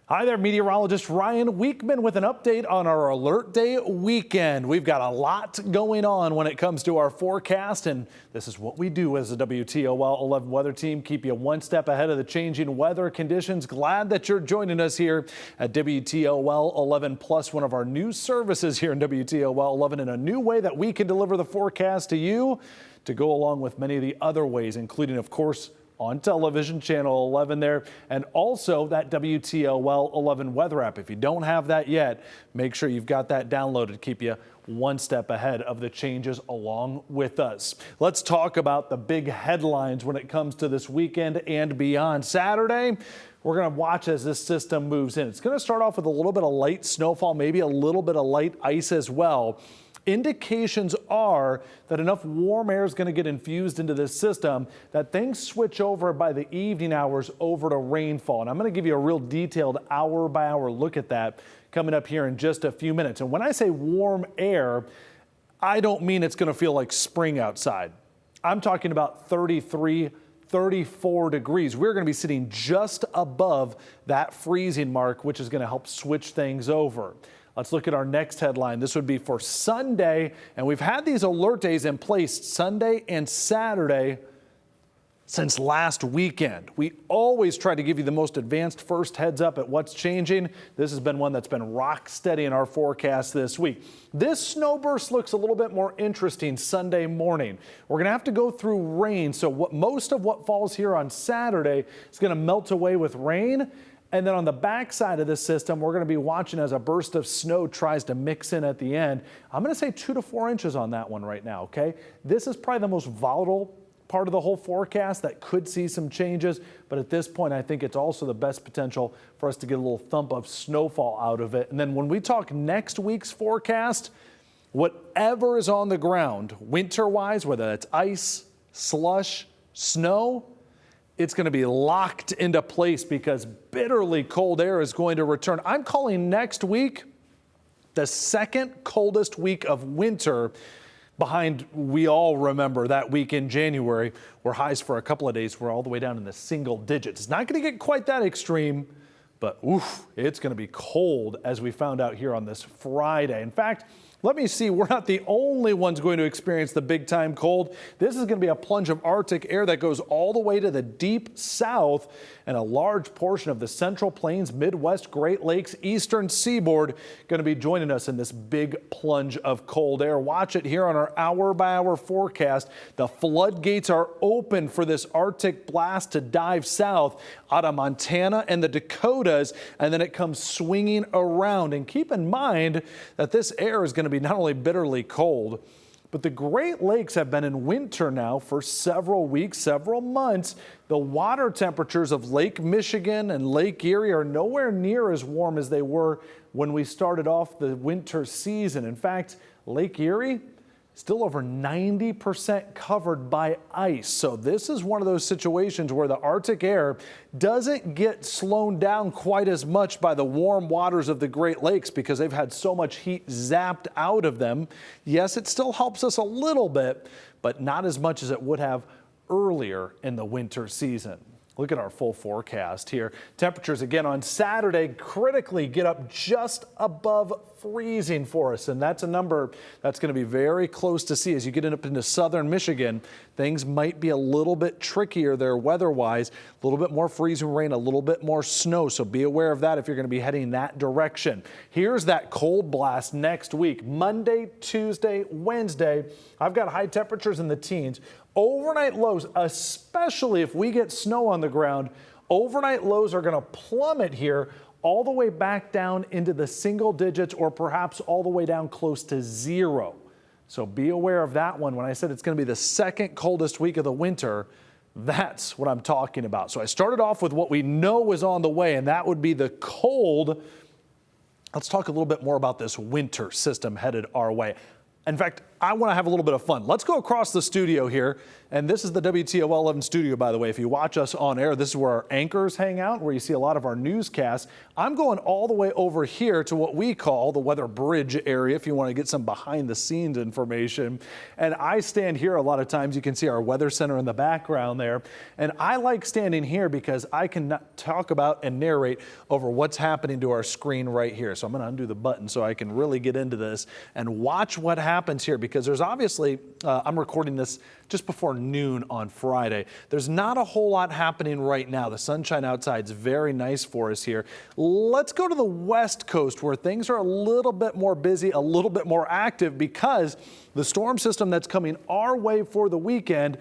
Hi there, Meteorologist Ryan Wichman with an update on our Alert Day weekend. We've got a lot going on when it comes to our forecast, and this is what we do as a WTOL 11 weather team, keep you one step ahead of the changing weather conditions. Glad that you're joining us here at WTOL 11 Plus, one of our new services here in WTOL 11, in a new way that we can deliver the forecast to you to go along with many of the other ways, including, of course, on television, channel 11 there, and also that WTOL 11 weather app. If you don't have that yet, make sure you've got that downloaded. Keep you one step ahead of the changes along with us. Let's talk about the big headlines when it comes to this weekend and beyond. Saturday, we're going to watch as this system moves in. It's going to start off with a little bit of light snowfall, maybe a little bit of light ice as well. Indications are that enough warm air is going to get infused into this system that things switch over by the evening hours over to rainfall. And I'm going to give you a real detailed hour by hour look at that coming up here in just a few minutes. And when I say warm air, I don't mean it's going to feel like spring outside. I'm talking about 33, 34 degrees. We're going to be sitting just above that freezing mark, which is going to help switch things over. Let's look at our next headline. This would be for Sunday, and we've had these alert days in place Sunday and Saturday since last weekend. We always try to give you the most advanced first heads up at what's changing. This has been one that's been rock steady in our forecast this week. This snowburst looks a little bit more interesting Sunday morning. We're going to have to go through rain, so most of what falls here on Saturday is going to melt away with rain. And then on the back side of this system, we're going to be watching as a burst of snow tries to mix in at the end. I'm going to say 2 to 4 inches on that one right now, okay? This is probably the most volatile part of the whole forecast that could see some changes. But at this point, I think it's also the best potential for us to get a little thump of snowfall out of it. And then when we talk next week's forecast, whatever is on the ground, winter-wise, whether that's ice, slush, snow, it's going to be locked into place because bitterly cold air is going to return. I'm calling next week the second coldest week of winter, behind, we all remember that week in January where highs for a couple of days were all the way down in the single digits. It's not going to get quite that extreme, but oof, it's going to be cold, as we found out here on this Friday. In fact, let me see, we're not the only ones going to experience the big time cold. This is going to be a plunge of Arctic air that goes all the way to the deep south, and a large portion of the Central Plains, Midwest, Great Lakes, Eastern Seaboard going to be joining us in this big plunge of cold air. Watch it here on our hour by hour forecast. The floodgates are open for this Arctic blast to dive south out of Montana and the Dakotas, and then it comes swinging around. And keep in mind that this air is going to be not only bitterly cold, but the Great Lakes have been in winter now for several weeks, several months. The water temperatures of Lake Michigan and Lake Erie are nowhere near as warm as they were when we started off the winter season. In fact, Lake Erie still over 90% covered by ice. So this is one of those situations where the Arctic air doesn't get slowed down quite as much by the warm waters of the Great Lakes because they've had so much heat zapped out of them. Yes, it still helps us a little bit, but not as much as it would have earlier in the winter season. Look at our full forecast here. Temperatures again on Saturday critically get up just above freezing for us, and that's a number that's going to be very close to see as you get up into southern Michigan. Things might be a little bit trickier there weather-wise, a little bit more freezing rain, a little bit more snow, so be aware of that if you're going to be heading that direction. Here's that cold blast next week, Monday, Tuesday, Wednesday. I've got high temperatures in the teens. Overnight lows, especially if we get snow on the ground, overnight lows are going to plummet here all the way back down into the single digits, or perhaps all the way down close to zero. So be aware of that one. When I said it's going to be the second coldest week of the winter, that's what I'm talking about. So I started off with what we know is on the way, and that would be the cold. Let's talk a little bit more about this winter system headed our way. In fact, I want to have a little bit of fun. Let's go across the studio here. And this is the WTOL 11 studio, by the way. If you watch us on air, this is where our anchors hang out, where you see a lot of our newscasts. I'm going all the way over here to what we call the weather bridge area, if you want to get some behind the scenes information. And I stand here a lot of times. You can see our weather center in the background there. And I like standing here because I can talk about and narrate over what's happening to our screen right here. So I'm going to undo the button so I can really get into this and watch what happens here, because there's obviously, I'm recording this just before noon on Friday. There's not a whole lot happening right now. The sunshine outside is very nice for us here. Let's go to the West Coast, where things are a little bit more busy, a little bit more active, because the storm system that's coming our way for the weekend,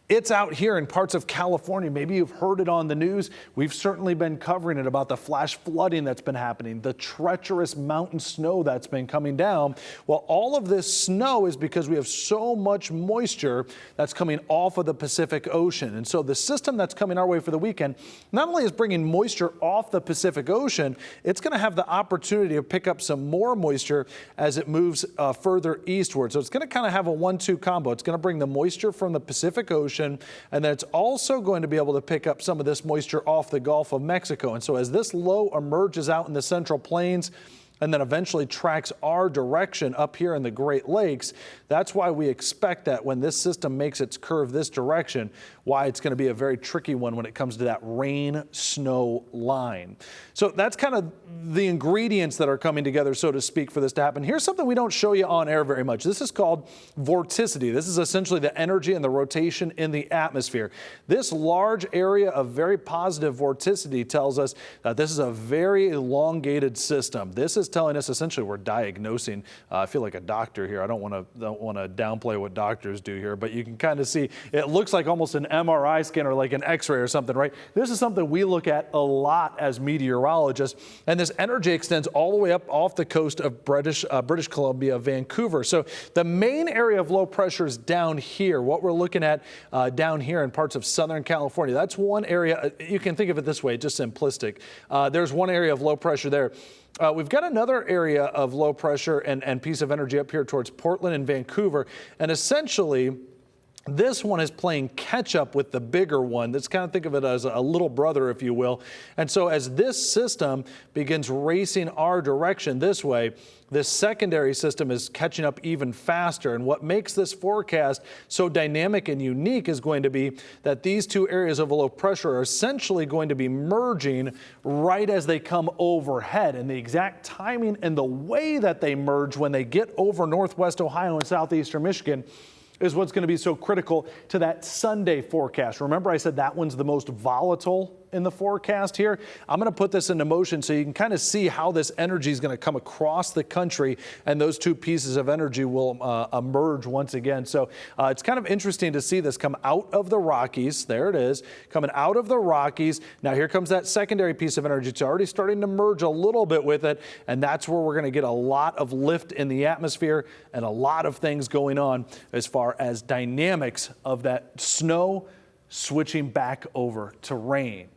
it's out here in parts of California. Maybe you've heard it on the news. We've certainly been covering it about the flash flooding that's been happening, the treacherous mountain snow that's been coming down. Well, all of this snow is because we have so much moisture that's coming off of the Pacific Ocean. And so the system that's coming our way for the weekend not only is bringing moisture off the Pacific Ocean, it's going to have the opportunity to pick up some more moisture as it moves further eastward. So it's going to kind of have a 1-2 combo. It's going to bring the moisture from the Pacific Ocean, and then it's also going to be able to pick up some of this moisture off the Gulf of Mexico. And so as this low emerges out in the Central Plains and then eventually tracks our direction up here in the Great Lakes, that's why we expect that when this system makes its curve this direction, why it's going to be a very tricky one when it comes to that rain-snow line. So that's kind of the ingredients that are coming together, so to speak, for this to happen. Here's something we don't show you on air very much. This is called vorticity. This is essentially the energy and the rotation in the atmosphere. This large area of very positive vorticity tells us that this is a very elongated system. This is telling us essentially we're diagnosing. I feel like a doctor here. I don't want to downplay what doctors do here, but you can kind of see it looks like almost an MRI scan or like an X-ray or something, right? This is something we look at a lot as meteorologists, and this energy extends all the way up off the coast of British Columbia, Vancouver. So the main area of low pressure is down here. What we're looking at down here in parts of Southern California, that's one area. You can think of it this way, just simplistic. There's one area of low pressure there. We've got another area of low pressure and piece of energy up here towards Portland and Vancouver. And essentially, this one is playing catch up with the bigger one. Let's kind of think of it as a little brother, if you will. And so as this system begins racing our direction this way, this secondary system is catching up even faster. And what makes this forecast so dynamic and unique is going to be that these two areas of low pressure are essentially going to be merging right as they come overhead. And the exact timing and the way that they merge when they get over northwest Ohio and southeastern Michigan is what's going to be so critical to that Sunday forecast. Remember, I said that one's the most volatile in the forecast here. I'm going to put this into motion so you can kind of see how this energy is going to come across the country, and those two pieces of energy will emerge once again. So it's kind of interesting to see this come out of the Rockies. There it is, coming out of the Rockies. Now here comes that secondary piece of energy. It's already starting to merge a little bit with it, and that's where we're going to get a lot of lift in the atmosphere and a lot of things going on as far as dynamics of that snow switching back over to rain.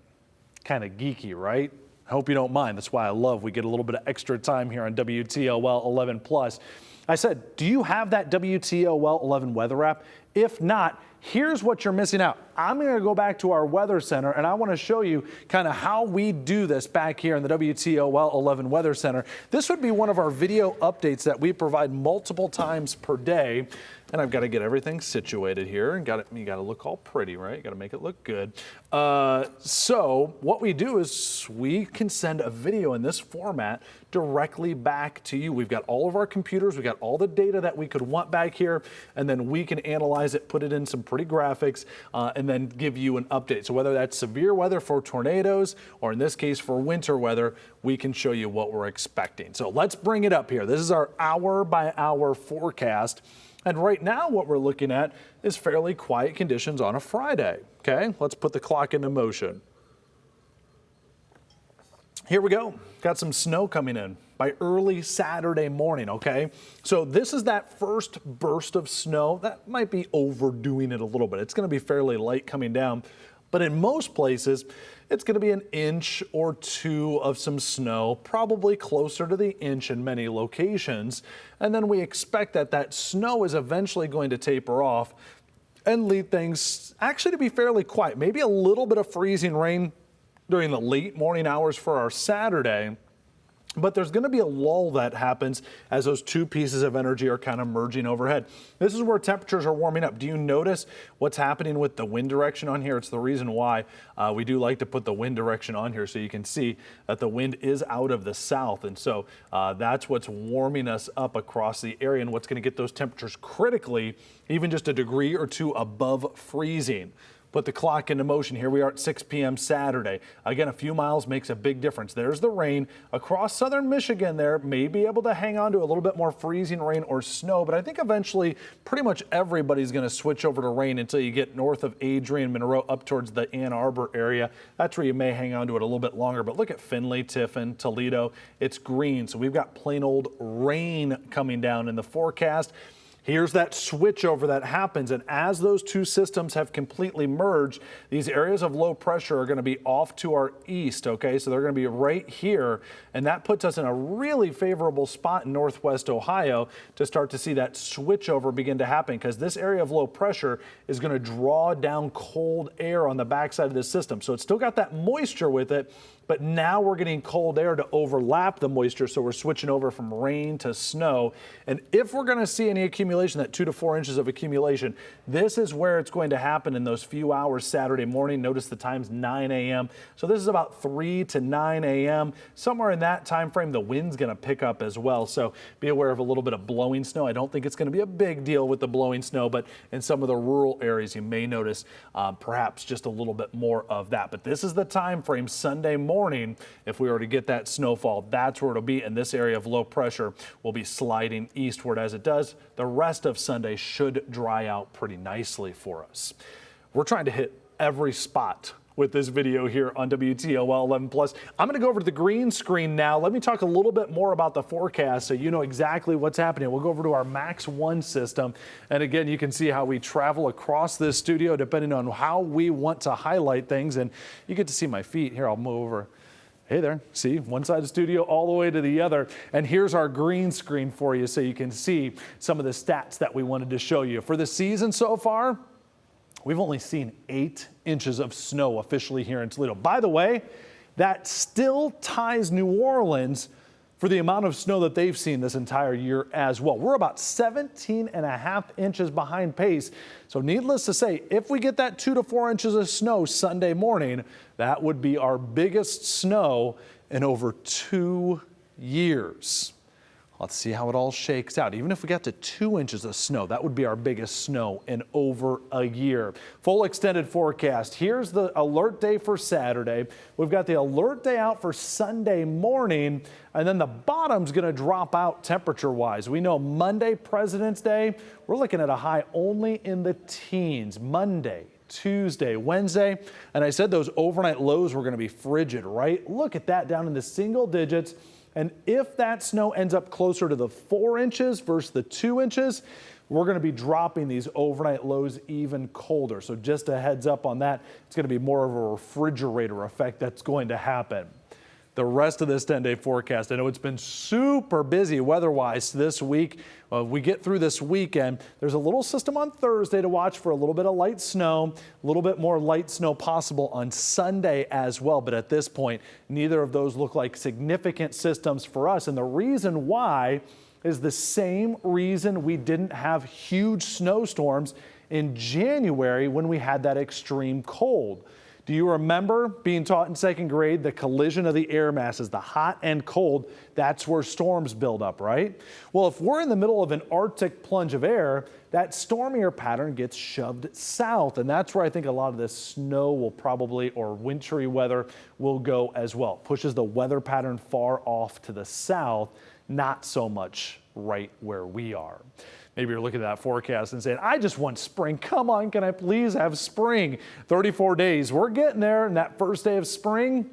Kind of geeky, right? I hope you don't mind. That's why I love we get a little bit of extra time here on WTOL 11 Plus. I said, do you have that WTOL 11 weather app? If not, here's what you're missing out. I'm going to go back to our weather center, and I want to show you kind of how we do this back here in the WTOL 11 Weather Center. This would be one of our video updates that we provide multiple times per day. And I've got to get everything situated here, and you got to look all pretty, right? You got to make it look good. So what we do is we can send a video in this format directly back to you. We've got all of our computers, we've got all the data that we could want back here, and then we can analyze it, put it in some pretty graphics, and then give you an update. So whether that's severe weather for tornadoes, or in this case for winter weather, we can show you what we're expecting. So let's bring it up here. This is our hour-by-hour forecast. And right now what we're looking at is fairly quiet conditions on a Friday. Okay, let's put the clock into motion. Here we go. Got some snow coming in by early Saturday morning, okay? So this is that first burst of snow. That might be overdoing it a little bit. It's going to be fairly light coming down, but in most places, it's going to be an inch or two of some snow, probably closer to the inch in many locations. And then we expect that that snow is eventually going to taper off and lead things actually to be fairly quiet. Maybe a little bit of freezing rain during the late morning hours for our Saturday. But there's going to be a lull that happens as those two pieces of energy are kind of merging overhead. This is where temperatures are warming up. Do you notice what's happening with the wind direction on here? It's the reason why we do like to put the wind direction on here so you can see that the wind is out of the south. And so that's what's warming us up across the area and what's going to get those temperatures critically even just a degree or two above freezing. Put the clock into motion. Here we are at 6 p.m. Saturday. Again, a few miles makes a big difference. There's the rain across southern Michigan there. May be able to hang on to a little bit more freezing rain or snow, but I think eventually pretty much everybody's going to switch over to rain until you get north of Adrian, Monroe, up towards the Ann Arbor area. That's where you may hang on to it a little bit longer, but look at Findlay, Tiffin, Toledo. It's green, so we've got plain old rain coming down in the forecast. Here's that switch over that happens, and as those two systems have completely merged, these areas of low pressure are going to be off to our east, okay? So they're going to be right here, and that puts us in a really favorable spot in northwest Ohio to start to see that switch over begin to happen, because this area of low pressure is going to draw down cold air on the backside of this system. So it's still got that moisture with it, but now we're getting cold air to overlap the moisture, so we're switching over from rain to snow. And if we're going to see any accumulation, that 2 to 4 inches of accumulation, this is where it's going to happen in those few hours Saturday morning. Notice the time's 9 a.m. So this is about 3 to 9 a.m. Somewhere in that time frame, the wind's going to pick up as well. So be aware of a little bit of blowing snow. I don't think it's going to be a big deal with the blowing snow, but in some of the rural areas, you may notice perhaps just a little bit more of that. But this is the time frame Sunday morning. If we were to get that snowfall, that's where it'll be, and this area of low pressure will be sliding eastward as it does. The rest of Sunday should dry out pretty nicely for us. We're trying to hit every spot with this video here on WTOL 11 Plus. I'm going to go over to the green screen now. Let me talk a little bit more about the forecast so you know exactly what's happening. We'll go over to our Max 1 system. And again, you can see how we travel across this studio depending on how we want to highlight things. And you get to see my feet. Here, I'll move over. Hey there, see, one side of the studio all the way to the other. And here's our green screen for you so you can see some of the stats that we wanted to show you. For the season so far, we've only seen 8 inches of snow officially here in Toledo. By the way, that still ties New Orleans for the amount of snow that they've seen this entire year as well. We're about 17.5 inches behind pace. So needless to say, if we get that 2 to 4 inches of snow Sunday morning, that would be our biggest snow in over 2 years. Let's see how it all shakes out. Even if we got to 2 inches of snow, that would be our biggest snow in over a year. Full extended forecast. Here's the alert day for Saturday. We've got the alert day out for Sunday morning, and then the bottom's going to drop out temperature-wise. We know Monday, President's Day, we're looking at a high only in the teens. Monday, Tuesday, Wednesday, and I said those overnight lows were going to be frigid, right? Look at that, down in the single digits. And if that snow ends up closer to the 4 inches versus the 2 inches, we're going to be dropping these overnight lows even colder. So just a heads up on that. It's going to be more of a refrigerator effect that's going to happen. The rest of this 10-day forecast, I know it's been super busy weather-wise this week. We get through this weekend. There's a little system on Thursday to watch for a little bit of light snow, a little bit more light snow possible on Sunday as well. But at this point, neither of those look like significant systems for us. And the reason why is the same reason we didn't have huge snowstorms in January when we had that extreme cold. Do you remember being taught in second grade the collision of the air masses, the hot and cold, that's where storms build up, right? Well, if we're in the middle of an Arctic plunge of air, that stormier pattern gets shoved south, and that's where I think a lot of this snow will probably, or wintry weather will go as well. Pushes the weather pattern far off to the south, not so much right where we are. Maybe you're looking at that forecast and saying, I just want spring. Come on, can I please have spring? 34 days, we're getting there. And that first day of spring,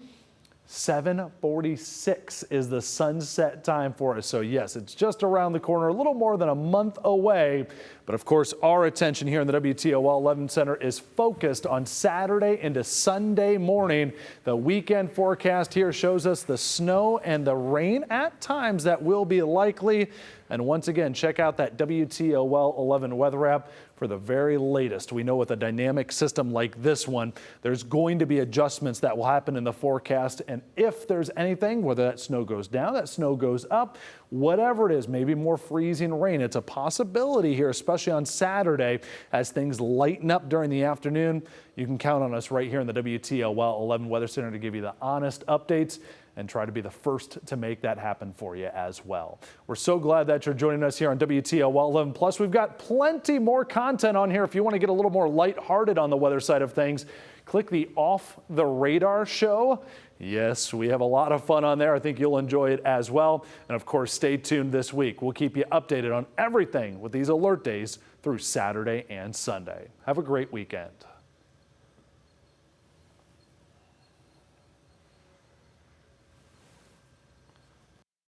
7:46 is the sunset time for us. So yes, it's just around the corner, a little more than a month away. But of course, our attention here in the WTOL 11 Center is focused on Saturday into Sunday morning. The weekend forecast here shows us the snow and the rain at times that will be likely. And once again, check out that WTOL 11 weather app for the very latest. We know with a dynamic system like this one, there's going to be adjustments that will happen in the forecast. And if there's anything, whether that snow goes down, that snow goes up, whatever it is, maybe more freezing rain, it's a possibility here, especially on Saturday as things lighten up during the afternoon. You can count on us right here in the WTOL 11 Weather Center to give you the honest updates and try to be the first to make that happen for you as well. We're so glad that you're joining us here on WTOL 11 Plus. We've got plenty more content on here. If you want to get a little more lighthearted on the weather side of things, click the Off the Radar show. Yes, we have a lot of fun on there. I think you'll enjoy it as well. And of course, stay tuned this week. We'll keep you updated on everything with these alert days through Saturday and Sunday. Have a great weekend.